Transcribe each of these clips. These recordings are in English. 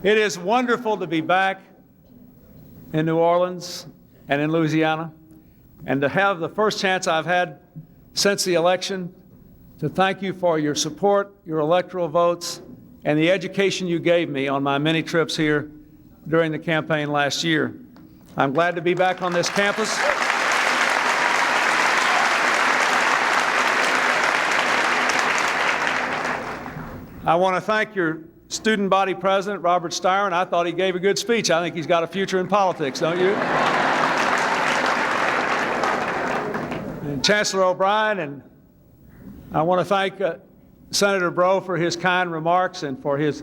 It is wonderful to be back in New Orleans and in Louisiana, and to have the first chance I've had since the election to thank you for your support, your electoral votes, and the education you gave me on my many trips here during the campaign last year. I'm glad to be back on this campus. I want to thank your student body president, Robert Styron. I thought he gave a good speech. I think he's got a future in politics, don't you? And Chancellor O'Brien, and I want to thank Senator Breaux for his kind remarks and for his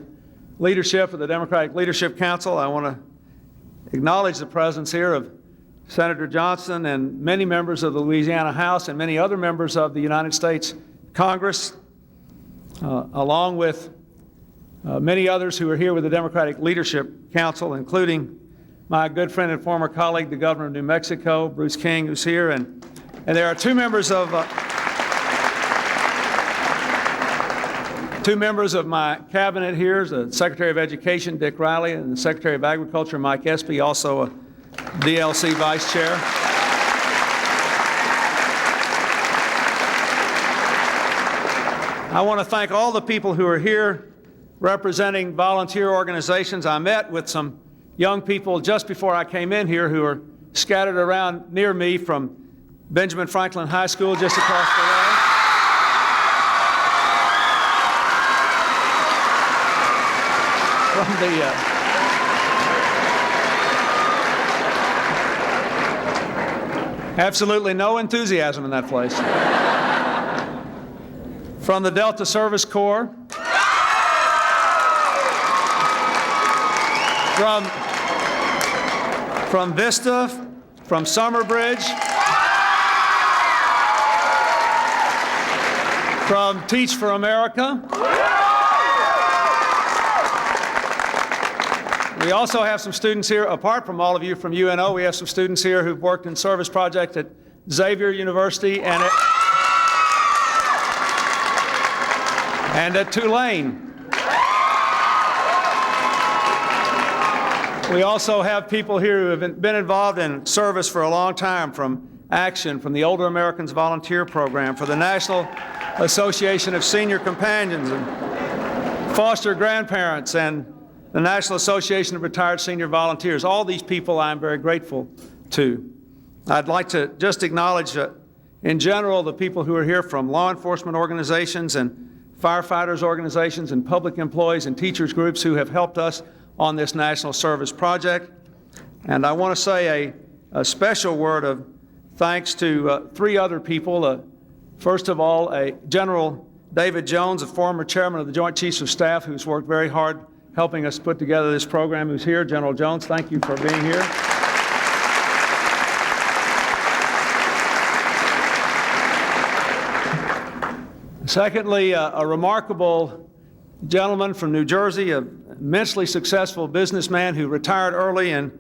leadership of the Democratic Leadership Council. I want to acknowledge the presence here of Senator Johnson and many members of the Louisiana House and many other members of the United States Congress, along with many others who are here with the Democratic Leadership Council, including my good friend and former colleague, the governor of New Mexico, Bruce King, who's here. And there are two members of my cabinet here, the Secretary of Education, Dick Riley, and the Secretary of Agriculture, Mike Espy, also a DLC Vice Chair. I want to thank all the people who are here representing volunteer organizations. I met with some young people just before I came in here who are scattered around near me from Benjamin Franklin High School just across the way. Absolutely no enthusiasm in that place. From the Delta Service Corps, from Vista, from Summerbridge, from Teach for America. We also have some students here, apart from all of you from UNO, we have some students here who've worked in service projects at Xavier University and at Tulane. We also have people here who have been involved in service for a long time, from Action, from the Older Americans Volunteer Program, for the National Association of Senior Companions and Foster Grandparents, and the National Association of Retired Senior Volunteers. All these people I'm very grateful to. I'd like to just acknowledge, in general, the people who are here from law enforcement organizations and firefighters organizations and public employees and teachers groups who have helped us on this national service project. And I want to say a special word of thanks to three other people. First of all, General David Jones, a former chairman of the Joint Chiefs of Staff, who's worked very hard helping us put together this program, who's here. General Jones, thank you for being here. Secondly, a remarkable gentleman from New Jersey, an immensely successful businessman who retired early and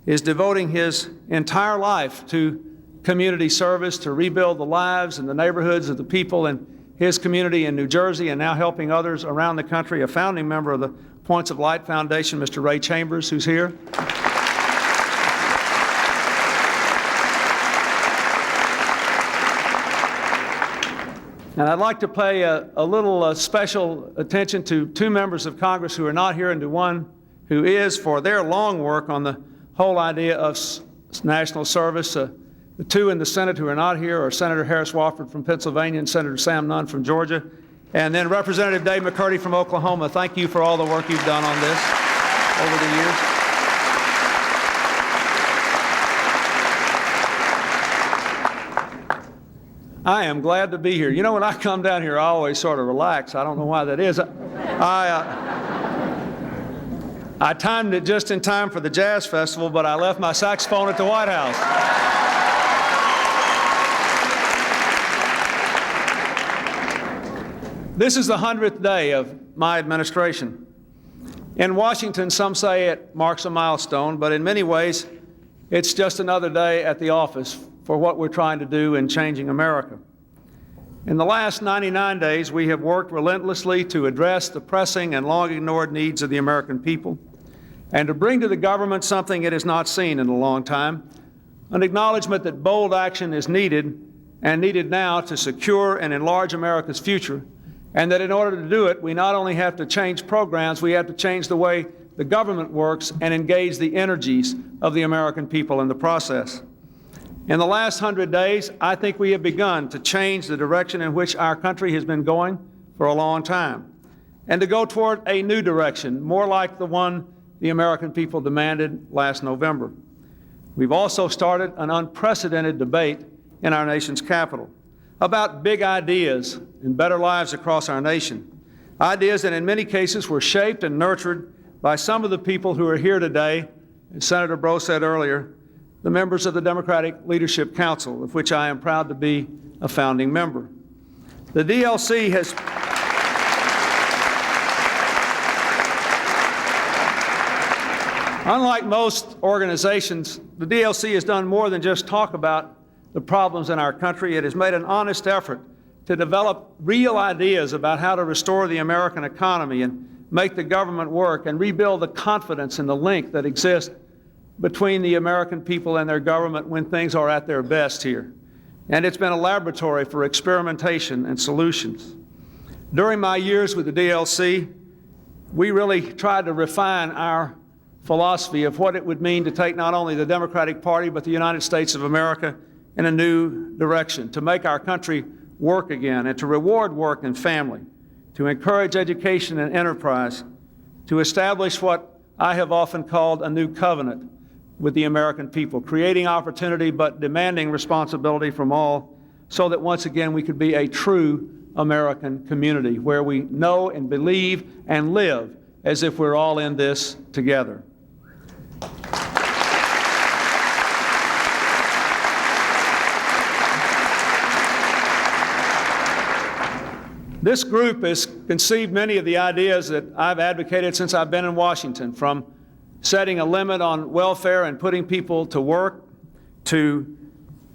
is devoting his entire life to community service, to rebuild the lives and the neighborhoods of the people in his community in New Jersey, and now helping others around the country, a founding member of the Points of Light Foundation, Mr. Ray Chambers, who's here. And I'd like to pay a little special attention to two members of Congress who are not here, and to one who is, for their long work on the whole idea of national service. The two in the Senate who are not here are Senator Harris Wofford from Pennsylvania and Senator Sam Nunn from Georgia. And then Representative Dave McCurdy from Oklahoma. Thank you for all the work you've done on this over the years. I am glad to be here. You know, when I come down here, I always sort of relax. I don't know why that is. I timed it just in time for the Jazz Festival, but I left my saxophone at the White House. This is the 100th day of my administration. In Washington, some say it marks a milestone, but in many ways, it's just another day at the office for what we're trying to do in changing America. In the last 99 days, we have worked relentlessly to address the pressing and long-ignored needs of the American people. and to bring to the government something it has not seen in a long time, an acknowledgement that bold action is needed and needed now to secure and enlarge America's future, and that in order to do it, we not only have to change programs, we have to change the way the government works and engage the energies of the American people in the process. In the last 100 days, I think we have begun to change the direction in which our country has been going for a long time, and to go toward a new direction, more like the one the American people demanded last November. We've also started an unprecedented debate in our nation's capital about big ideas and better lives across our nation, ideas that in many cases were shaped and nurtured by some of the people who are here today, as Senator Breaux said earlier, the members of the Democratic Leadership Council, of which I am proud to be a founding member. The DLC has Unlike most organizations, the DLC has done more than just talk about the problems in our country. It has made an honest effort to develop real ideas about how to restore the American economy and make the government work and rebuild the confidence and the link that exists between the American people and their government when things are at their best here. And it's been a laboratory for experimentation and solutions. During my years with the DLC, we really tried to refine our philosophy of what it would mean to take not only the Democratic Party but the United States of America in a new direction, to make our country work again and to reward work and family, to encourage education and enterprise, to establish what I have often called a new covenant with the American people, creating opportunity but demanding responsibility from all, so that once again we could be a true American community where we know and believe and live as if we're all in this together. This group has conceived many of the ideas that I've advocated since I've been in Washington, from setting a limit on welfare and putting people to work, to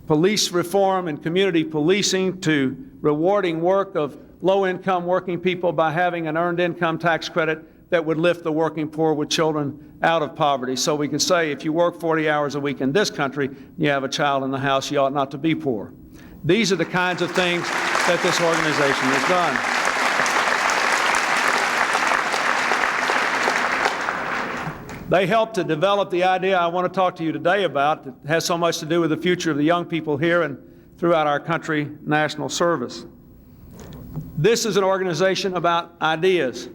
police reform and community policing, to rewarding work of low-income working people by having an earned income tax credit that would lift the working poor with children out of poverty. So we can say if you work 40 hours a week in this country, you have a child in the house, you ought not to be poor. These are the kinds of things that this organization has done. They helped to develop the idea I want to talk to you today about that has so much to do with the future of the young people here and throughout our country, national service. This is an organization about ideas.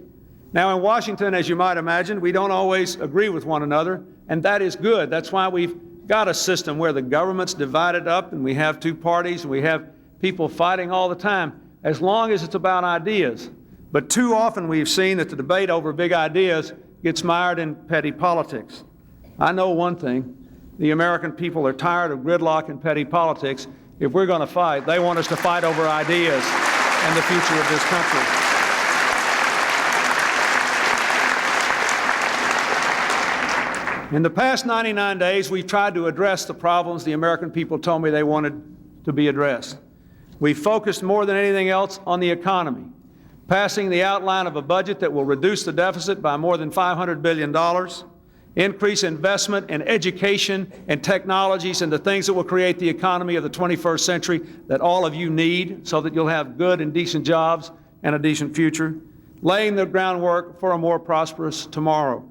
Now in Washington, as you might imagine, we don't always agree with one another, and that is good. That's why we've got a system where the government's divided up and we have two parties and we have people fighting all the time, as long as it's about ideas. But too often we've seen that the debate over big ideas gets mired in petty politics. I know one thing, the American people are tired of gridlock and petty politics. If we're going to fight, they want us to fight over ideas and the future of this country. In the past 99 days, we've tried to address the problems the American people told me they wanted to be addressed. We focused more than anything else on the economy, passing the outline of a budget that will reduce the deficit by more than $500 billion, increase investment in education and technologies and the things that will create the economy of the 21st century that all of you need so that you'll have good and decent jobs and a decent future, laying the groundwork for a more prosperous tomorrow.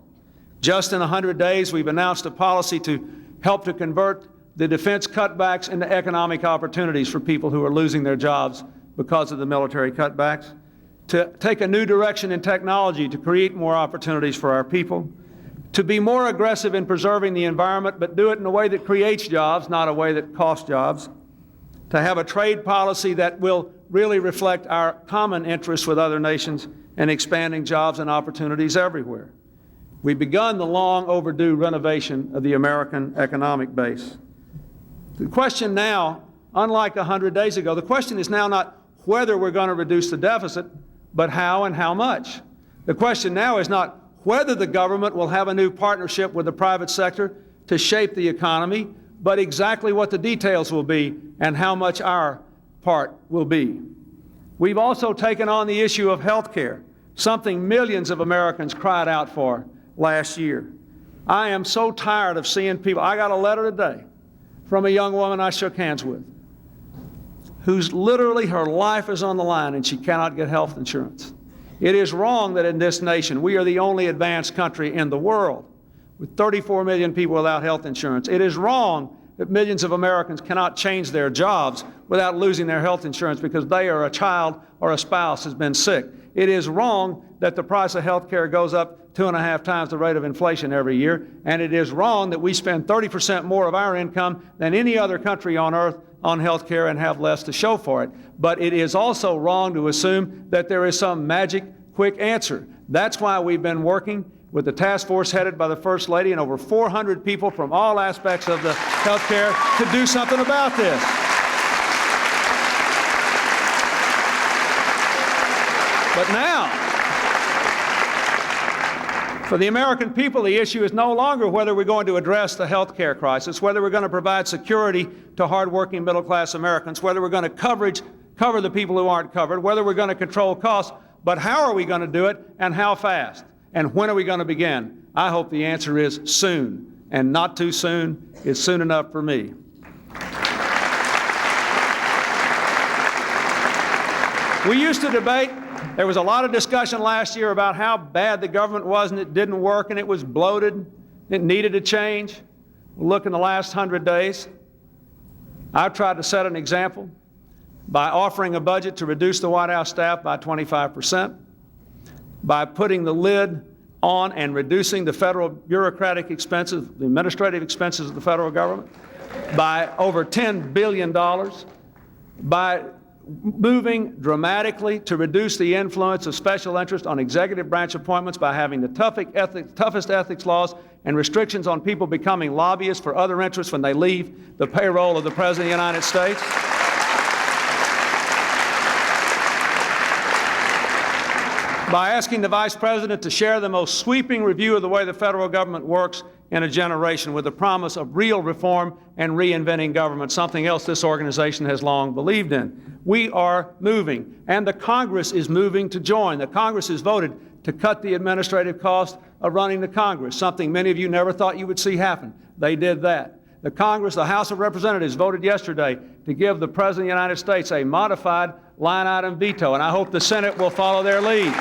Just in 100 days, we've announced a policy to help to convert the defense cutbacks into economic opportunities for people who are losing their jobs because of the military cutbacks, to take a new direction in technology to create more opportunities for our people, to be more aggressive in preserving the environment, but do it in a way that creates jobs, not a way that costs jobs, to have a trade policy that will really reflect our common interests with other nations and expanding jobs and opportunities everywhere. We've begun the long overdue renovation of the American economic base. The question now, unlike 100 days ago, the question is now not whether we're going to reduce the deficit, but how and how much. The question now is not whether the government will have a new partnership with the private sector to shape the economy, but exactly what the details will be and how much our part will be. We've also taken on the issue of health care, something millions of Americans cried out for last year. I am so tired of seeing people. I got a letter today from a young woman I shook hands with who's literally her life is on the line and she cannot get health insurance. It is wrong that in this nation, we are the only advanced country in the world with 34 million people without health insurance. It is wrong that millions of Americans cannot change their jobs without losing their health insurance because they or a child or a spouse has been sick. It is wrong that the price of health care goes up 2.5 times the rate of inflation every year. And it is wrong that we spend 30% more of our income than any other country on earth on health care and have less to show for it. But it is also wrong to assume that there is some magic quick answer. That's why we've been working with the task force headed by the First Lady and over 400 people from all aspects of the health care to do something about this. But now, for the American people, the issue is no longer whether we're going to address the health care crisis, whether we're going to provide security to hardworking middle-class Americans, whether we're going to cover the people who aren't covered, whether we're going to control costs, but how are we going to do it and how fast? And when are we going to begin? I hope the answer is soon, and not too soon is soon enough for me. We used to debate. There was a lot of discussion last year about how bad the government was and it didn't work and it was bloated. It needed to change. Look in the last 100 days. I've tried to set an example by offering a budget to reduce the White House staff by 25%, by putting the lid on and reducing the federal bureaucratic expenses, the administrative expenses of the federal government, by over $10 billion, by moving dramatically to reduce the influence of special interest on executive branch appointments by having the toughest ethics laws and restrictions on people becoming lobbyists for other interests when they leave the payroll of the President of the United States. By asking the Vice President to share the most sweeping review of the way the federal government works in a generation with the promise of real reform and reinventing government, something else this organization has long believed in. We are moving, and the Congress is moving to join. The Congress has voted to cut the administrative cost of running the Congress, something many of you never thought you would see happen. They did that. The Congress, the House of Representatives, voted yesterday to give the President of the United States a modified line item veto, and I hope the Senate will follow their lead.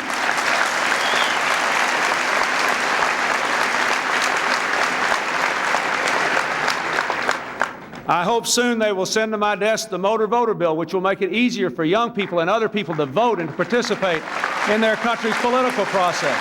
I hope soon they will send to my desk the motor voter bill, which will make it easier for young people and other people to vote and to participate in their country's political process.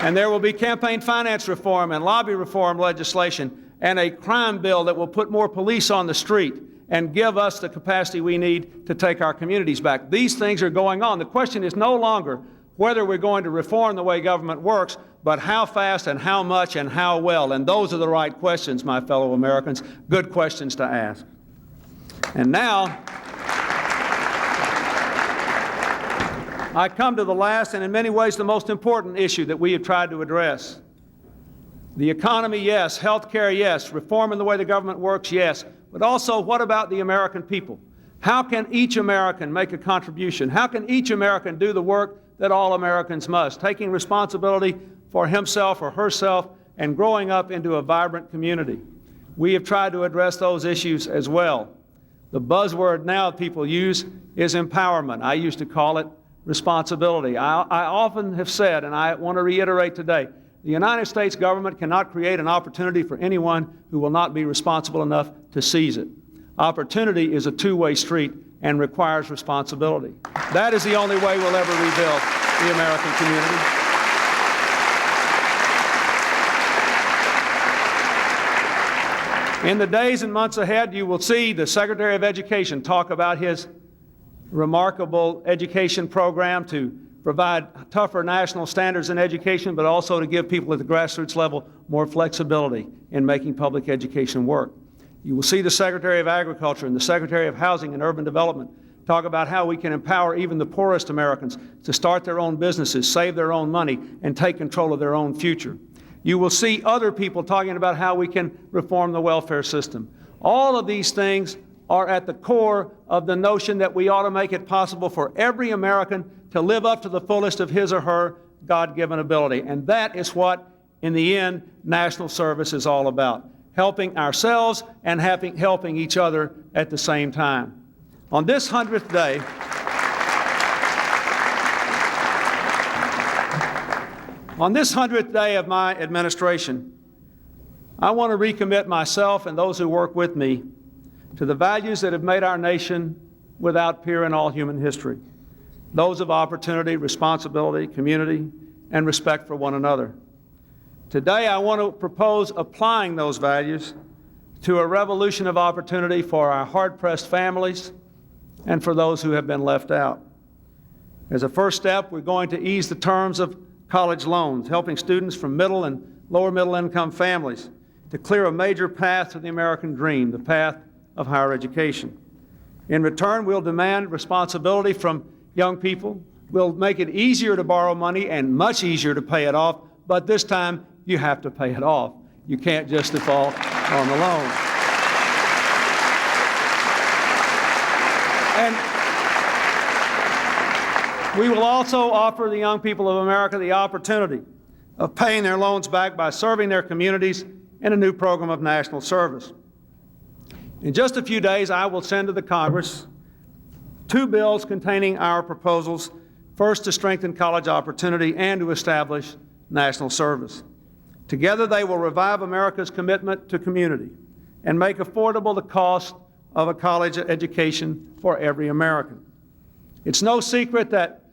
And there will be campaign finance reform and lobby reform legislation and a crime bill that will put more police on the street and give us the capacity we need to take our communities back. These things are going on. The question is no longer whether we're going to reform the way government works, but how fast and how much and how well. And those are the right questions, my fellow Americans, good questions to ask. And now, I come to the last and in many ways the most important issue that we have tried to address. The economy, yes. Health care, yes. Reform in the way the government works, yes. But also, what about the American people? How can each American make a contribution? How can each American do the work that all Americans must, taking responsibility for himself or herself and growing up into a vibrant community? We have tried to address those issues as well. The buzzword now people use is empowerment. I used to call it responsibility. I often have said, and I want to reiterate today, the United States government cannot create an opportunity for anyone who will not be responsible enough to seize it. Opportunity is a two-way street and requires responsibility. That is the only way we'll ever rebuild the American community. In the days and months ahead, you will see the Secretary of Education talk about his remarkable education program to provide tougher national standards in education, but also to give people at the grassroots level more flexibility in making public education work. You will see the Secretary of Agriculture and the Secretary of Housing and Urban Development talk about how we can empower even the poorest Americans to start their own businesses, save their own money, and take control of their own future. You will see other people talking about how we can reform the welfare system. All of these things are at the core of the notion that we ought to make it possible for every American to live up to the fullest of his or her God-given ability. And that is what, in the end, national service is all about, helping ourselves and helping each other at the same time. On this 100th day, of my administration, I want to recommit myself and those who work with me to the values that have made our nation without peer in all human history, those of opportunity, responsibility, community, and respect for one another. Today, I want to propose applying those values to a revolution of opportunity for our hard-pressed families and for those who have been left out. As a first step, we're going to ease the terms of college loans, helping students from middle and lower middle-income families to clear a major path to the American dream, the path of higher education. In return, we'll demand responsibility from young people. We'll make it easier to borrow money and much easier to pay it off, but this time you have to pay it off. You can't just default on the loan. And we will also offer the young people of America the opportunity of paying their loans back by serving their communities in a new program of national service. In just a few days, I will send to the Congress 2 bills containing our proposals, first to strengthen college opportunity and to establish national service. Together, they will revive America's commitment to community and make affordable the cost of a college education for every American. It's no secret that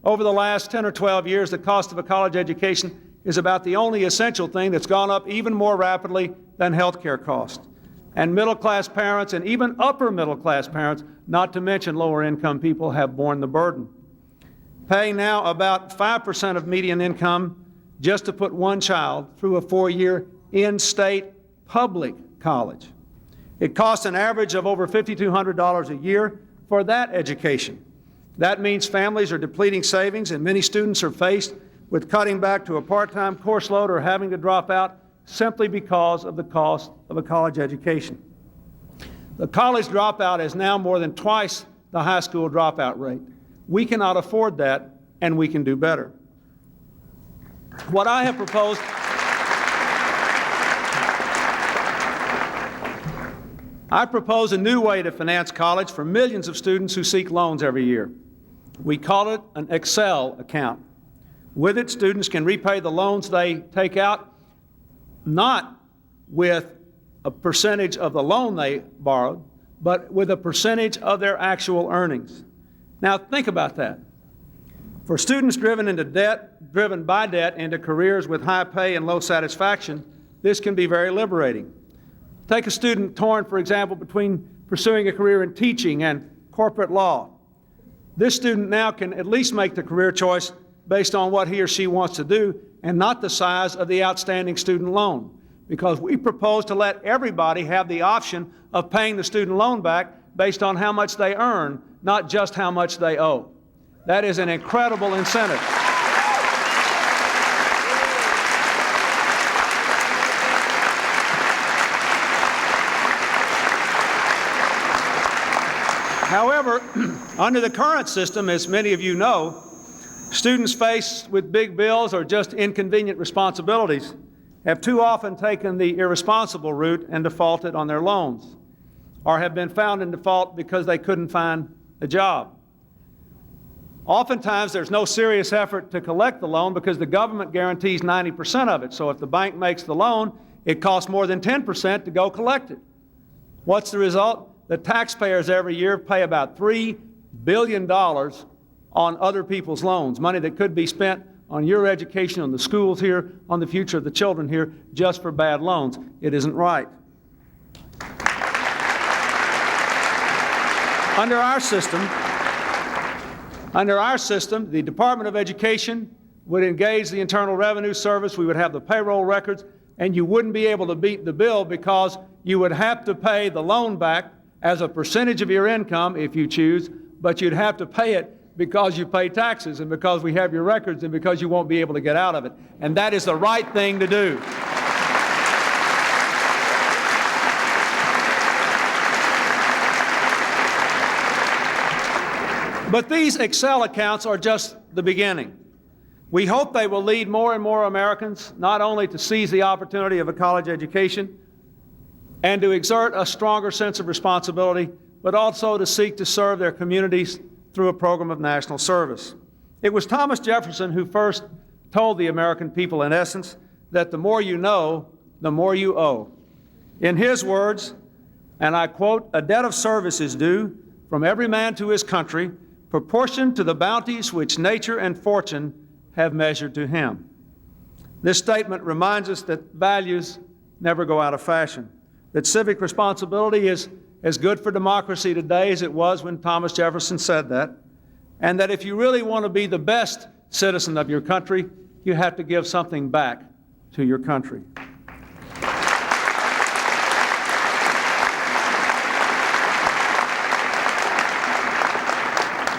over the last 10 or 12 years, the cost of a college education is about the only essential thing that's gone up even more rapidly than health care costs. And middle-class parents and even upper-middle-class parents, not to mention lower-income people, have borne the burden. Paying now about 5% of median income just to put one child through a 4-year in-state public college. It costs an average of over $5,200 a year for that education. That means families are depleting savings, and many students are faced with cutting back to a part-time course load or having to drop out simply because of the cost of a college education. The college dropout is now more than twice the high school dropout rate. We cannot afford that, and we can do better. What I have proposed I propose a new way to finance college for millions of students who seek loans every year. We call it an Excel account. With it, students can repay the loans they take out, not with a percentage of the loan they borrowed, but with a percentage of their actual earnings. Now, think about that. For students driven by debt into careers with high pay and low satisfaction, this can be very liberating. Take a student torn, for example, between pursuing a career in teaching and corporate law. This student now can at least make the career choice based on what he or she wants to do and not the size of the outstanding student loan, because we propose to let everybody have the option of paying the student loan back based on how much they earn, not just how much they owe. That is an incredible incentive. However, under the current system, as many of you know, students faced with big bills or just inconvenient responsibilities have too often taken the irresponsible route and defaulted on their loans, or have been found in default because they couldn't find a job. Oftentimes, there's no serious effort to collect the loan because the government guarantees 90% of it. So if the bank makes the loan, it costs more than 10% to go collect it. What's the result? The taxpayers every year pay about $3 billion on other people's loans, money that could be spent on your education, on the schools here, on the future of the children here, just for bad loans. It isn't right. Under our system, the Department of Education would engage the Internal Revenue Service, we would have the payroll records, and you wouldn't be able to beat the bill because you would have to pay the loan back as a percentage of your income if you choose, but you'd have to pay it because you pay taxes and because we have your records and because you won't be able to get out of it. And that is the right thing to do. But these Excel accounts are just the beginning. We hope they will lead more and more Americans not only to seize the opportunity of a college education and to exert a stronger sense of responsibility, but also to seek to serve their communities through a program of national service. It was Thomas Jefferson who first told the American people, in essence, that the more you know, the more you owe. In his words, and I quote, "A debt of service is due from every man to his country, proportioned to the bounties which nature and fortune have measured to him." This statement reminds us that values never go out of fashion, that civic responsibility is as good for democracy today as it was when Thomas Jefferson said that, and that if you really want to be the best citizen of your country, you have to give something back to your country.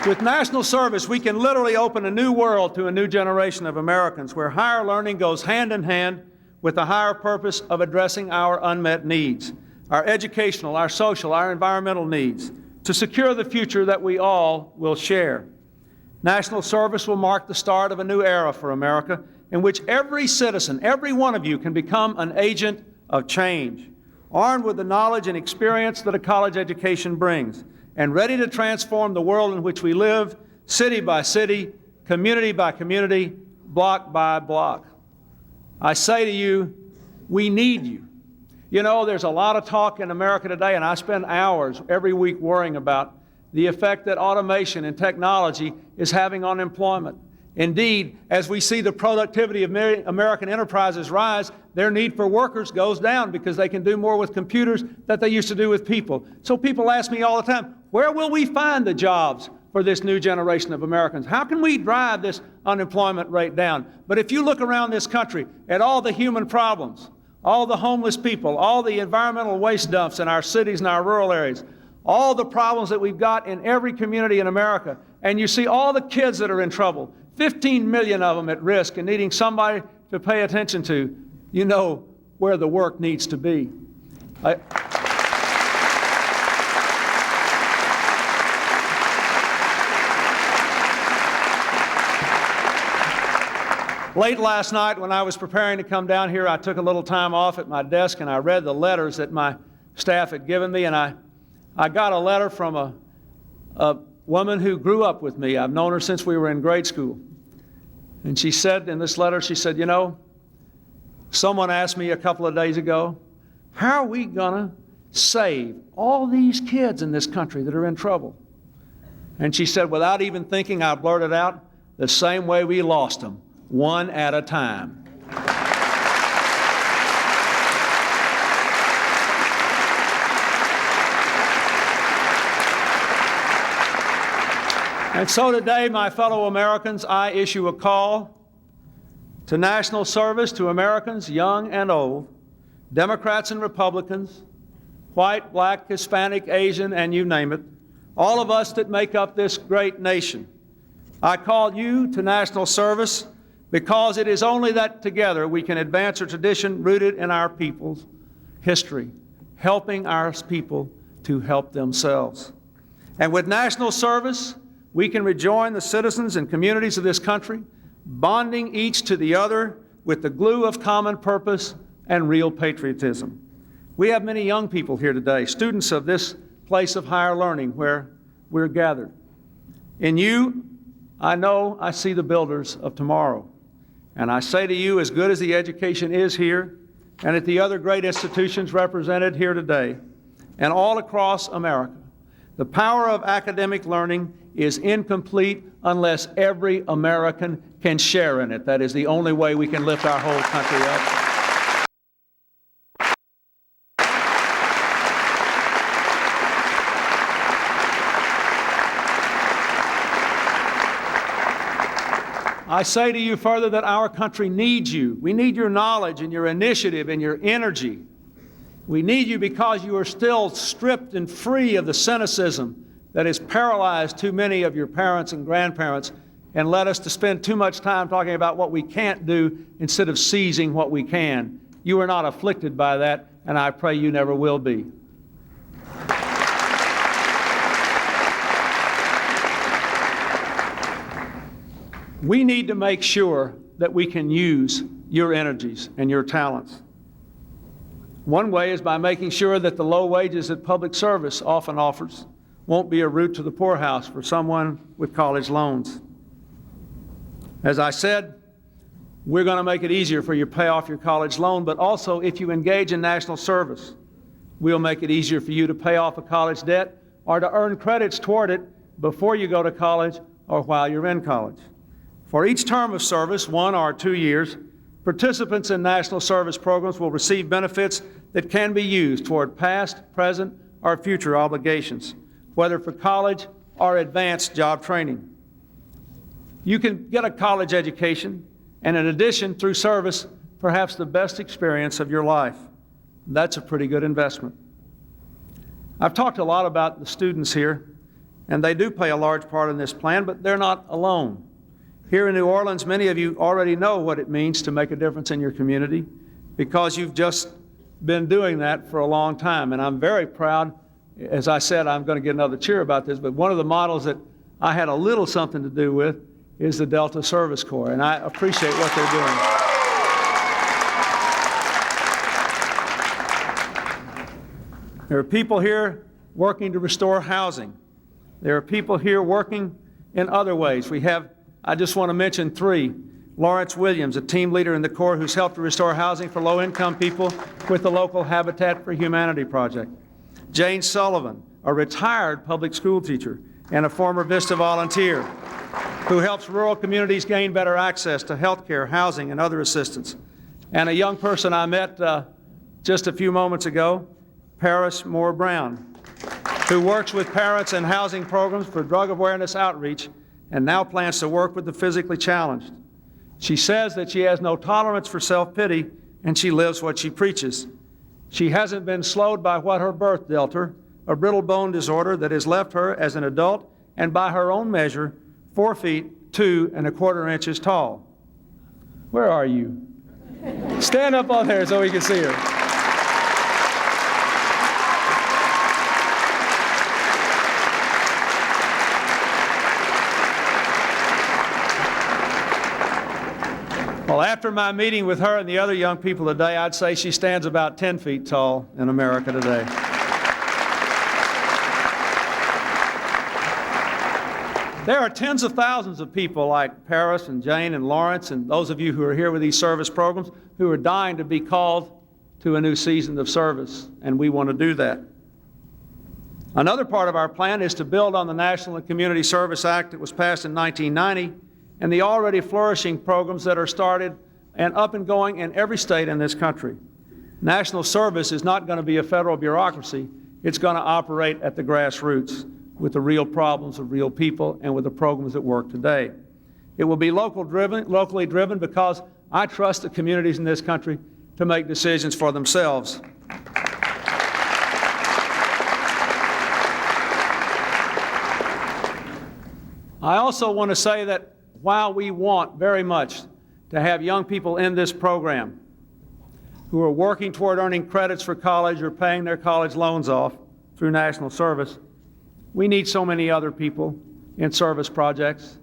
With national service, we can literally open a new world to a new generation of Americans where higher learning goes hand in hand with the higher purpose of addressing our unmet needs, our educational, our social, our environmental needs, to secure the future that we all will share. National service will mark the start of a new era for America in which every citizen, every one of you, can become an agent of change, armed with the knowledge and experience that a college education brings, and ready to transform the world in which we live, city by city, community by community, block by block. I say to you, we need you. You know, there's a lot of talk in America today, and I spend hours every week worrying about the effect that automation and technology is having on employment. Indeed, as we see the productivity of American enterprises rise, their need for workers goes down because they can do more with computers than they used to do with people. So people ask me all the time, where will we find the jobs for this new generation of Americans? How can we drive this unemployment rate down? But if you look around this country at all the human problems, all the homeless people, all the environmental waste dumps in our cities and our rural areas, all the problems that we've got in every community in America, and you see all the kids that are in trouble, 15 million of them at risk and needing somebody to pay attention to, you know where the work needs to be. Late last night when I was preparing to come down here, I took a little time off at my desk and I read the letters that my staff had given me, and I got a letter from a woman who grew up with me. I've known her since we were in grade school. And she said in this letter, she said, you know, someone asked me a couple of days ago, how are we going to save all these kids in this country that are in trouble? And she said, without even thinking, I blurted out, the same way we lost them, one at a time. And so today, my fellow Americans, I issue a call to national service to Americans, young and old, Democrats and Republicans, white, black, Hispanic, Asian, and you name it, all of us that make up this great nation. I call you to national service because it is only that together we can advance a tradition rooted in our people's history, helping our people to help themselves. And with national service, we can rejoin the citizens and communities of this country, bonding each to the other with the glue of common purpose and real patriotism. We have many young people here today, students of this place of higher learning where we're gathered. In you, I know I see the builders of tomorrow. And I say to you, as good as the education is here, and at the other great institutions represented here today, and all across America, the power of academic learning is incomplete unless every American can share in it. That is the only way we can lift our whole country up. I say to you further that our country needs you. We need your knowledge and your initiative and your energy. We need you because you are still stripped and free of the cynicism that has paralyzed too many of your parents and grandparents and led us to spend too much time talking about what we can't do instead of seizing what we can. You are not afflicted by that, and I pray you never will be. We need to make sure that we can use your energies and your talents. One way is by making sure that the low wages that public service often offers won't be a route to the poorhouse for someone with college loans. As I said, we're going to make it easier for you to pay off your college loan, but also if you engage in national service, we'll make it easier for you to pay off a college debt or to earn credits toward it before you go to college or while you're in college. For each term of service, 1 or 2 years, participants in national service programs will receive benefits that can be used toward past, present, or future obligations, whether for college or advanced job training. You can get a college education, and in addition, through service, perhaps the best experience of your life. That's a pretty good investment. I've talked a lot about the students here, and they do play a large part in this plan, but they're not alone. Here in New Orleans, many of you already know what it means to make a difference in your community because you've just been doing that for a long time. And I'm very proud. As I said, I'm going to get another cheer about this, but one of the models that I had a little something to do with is the Delta Service Corps, and I appreciate what they're doing. There are people here working to restore housing. There are people here working in other ways. I just want to mention 3. Lawrence Williams, a team leader in the Corps who's helped to restore housing for low-income people with the local Habitat for Humanity project. Jane Sullivan, a retired public school teacher and a former Vista volunteer who helps rural communities gain better access to health care, housing, and other assistance. And a young person I met just a few moments ago, Paris Moore Brown, who works with parents and housing programs for drug awareness outreach and now plans to work with the physically challenged. She says that she has no tolerance for self-pity, and she lives what she preaches. She hasn't been slowed by what her birth dealt her, a brittle bone disorder that has left her as an adult and by her own measure 4 feet 2 1/4 inches tall. Where are you? Stand up on there so we can see her. Well, after my meeting with her and the other young people today, I'd say she stands about 10 feet tall in America today. There are tens of thousands of people like Paris and Jane and Lawrence and those of you who are here with these service programs who are dying to be called to a new season of service, and we want to do that. Another part of our plan is to build on the National and Community Service Act that was passed in 1990 and the already flourishing programs that are started and up and going in every state in this country. National service is not going to be a federal bureaucracy. It's going to operate at the grassroots with the real problems of real people and with the programs that work today. It will be locally driven because I trust the communities in this country to make decisions for themselves. I also want to say that while we want very much to have young people in this program who are working toward earning credits for college or paying their college loans off through national service, we need so many other people in service projects.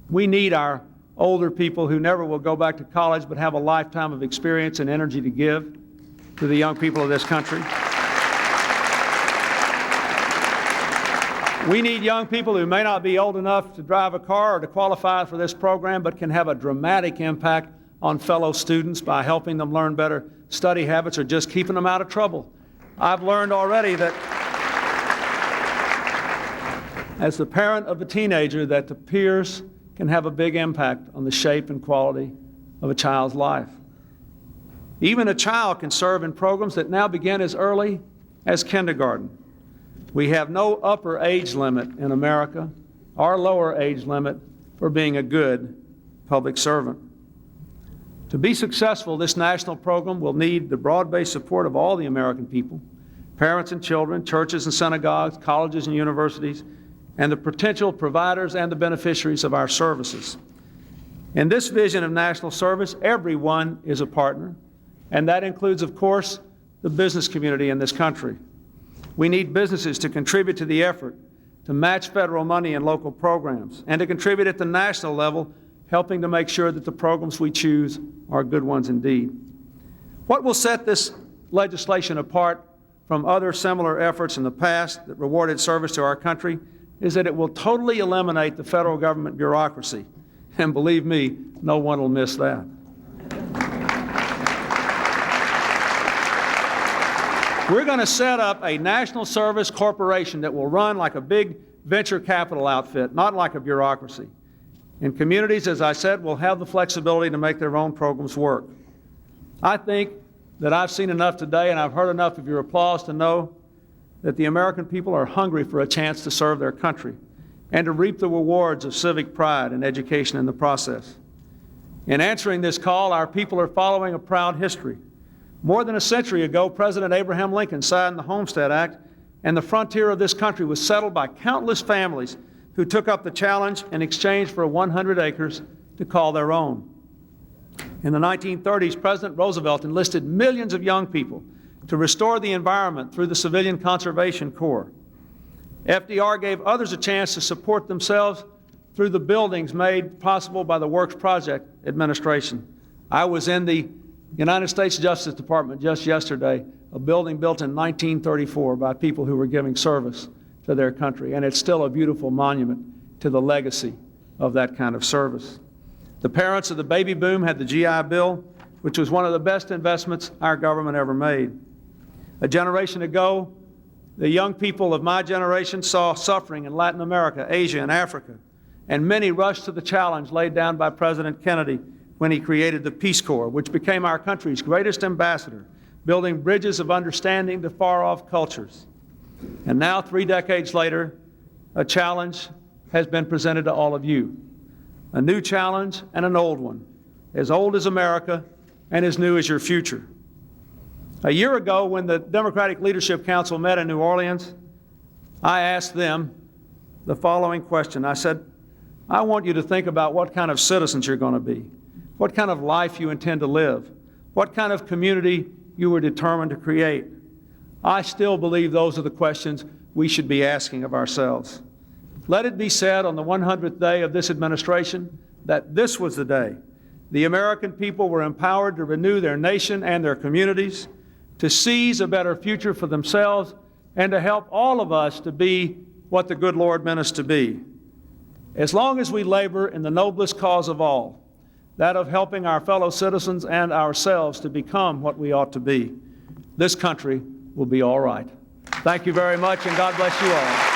We need our older people who never will go back to college but have a lifetime of experience and energy to give to the young people of this country. We need young people who may not be old enough to drive a car or to qualify for this program but can have a dramatic impact on fellow students by helping them learn better study habits or just keeping them out of trouble. I've learned already that as the parent of a teenager that the peers can have a big impact on the shape and quality of a child's life. Even a child can serve in programs that now begin as early as kindergarten. We have no upper age limit in America or lower age limit for being a good public servant. To be successful, this national program will need the broad-based support of all the American people, parents and children, churches and synagogues, colleges and universities, and the potential providers and the beneficiaries of our services. In this vision of national service, everyone is a partner, and that includes, of course, the business community in this country. We need businesses to contribute to the effort to match federal money in local programs and to contribute at the national level, helping to make sure that the programs we choose are good ones indeed. What will set this legislation apart from other similar efforts in the past that rewarded service to our country is that it will totally eliminate the federal government bureaucracy. And believe me, no one will miss that. We're going to set up a national service corporation that will run like a big venture capital outfit, not like a bureaucracy. And communities, as I said, will have the flexibility to make their own programs work. I think that I've seen enough today, and I've heard enough of your applause to know that the American people are hungry for a chance to serve their country and to reap the rewards of civic pride and education in the process. In answering this call, our people are following a proud history. More than a century ago, President Abraham Lincoln signed the Homestead Act, and the frontier of this country was settled by countless families who took up the challenge in exchange for 100 acres to call their own. In the 1930s, President Roosevelt enlisted millions of young people to restore the environment through the Civilian Conservation Corps. FDR gave others a chance to support themselves through the buildings made possible by the Works Project Administration. I was in the United States Justice Department just yesterday, a building built in 1934 by people who were giving service to their country, and it's still a beautiful monument to the legacy of that kind of service. The parents of the baby boom had the GI Bill, which was one of the best investments our government ever made. A generation ago, the young people of my generation saw suffering in Latin America, Asia, and Africa, and many rushed to the challenge laid down by President Kennedy when he created the Peace Corps, which became our country's greatest ambassador, building bridges of understanding to far-off cultures. And now, 3 decades later, a challenge has been presented to all of you. A new challenge and an old one, as old as America and as new as your future. A year ago, when the Democratic Leadership Council met in New Orleans, I asked them the following question. I said, I want you to think about what kind of citizens you're going to be, what kind of life you intend to live, what kind of community you were determined to create. I still believe those are the questions we should be asking of ourselves. Let it be said on the 100th day of this administration that this was the day the American people were empowered to renew their nation and their communities, to seize a better future for themselves, and to help all of us to be what the good Lord meant us to be. As long as we labor in the noblest cause of all, that of helping our fellow citizens and ourselves to become what we ought to be, this country will be all right. Thank you very much, and God bless you all.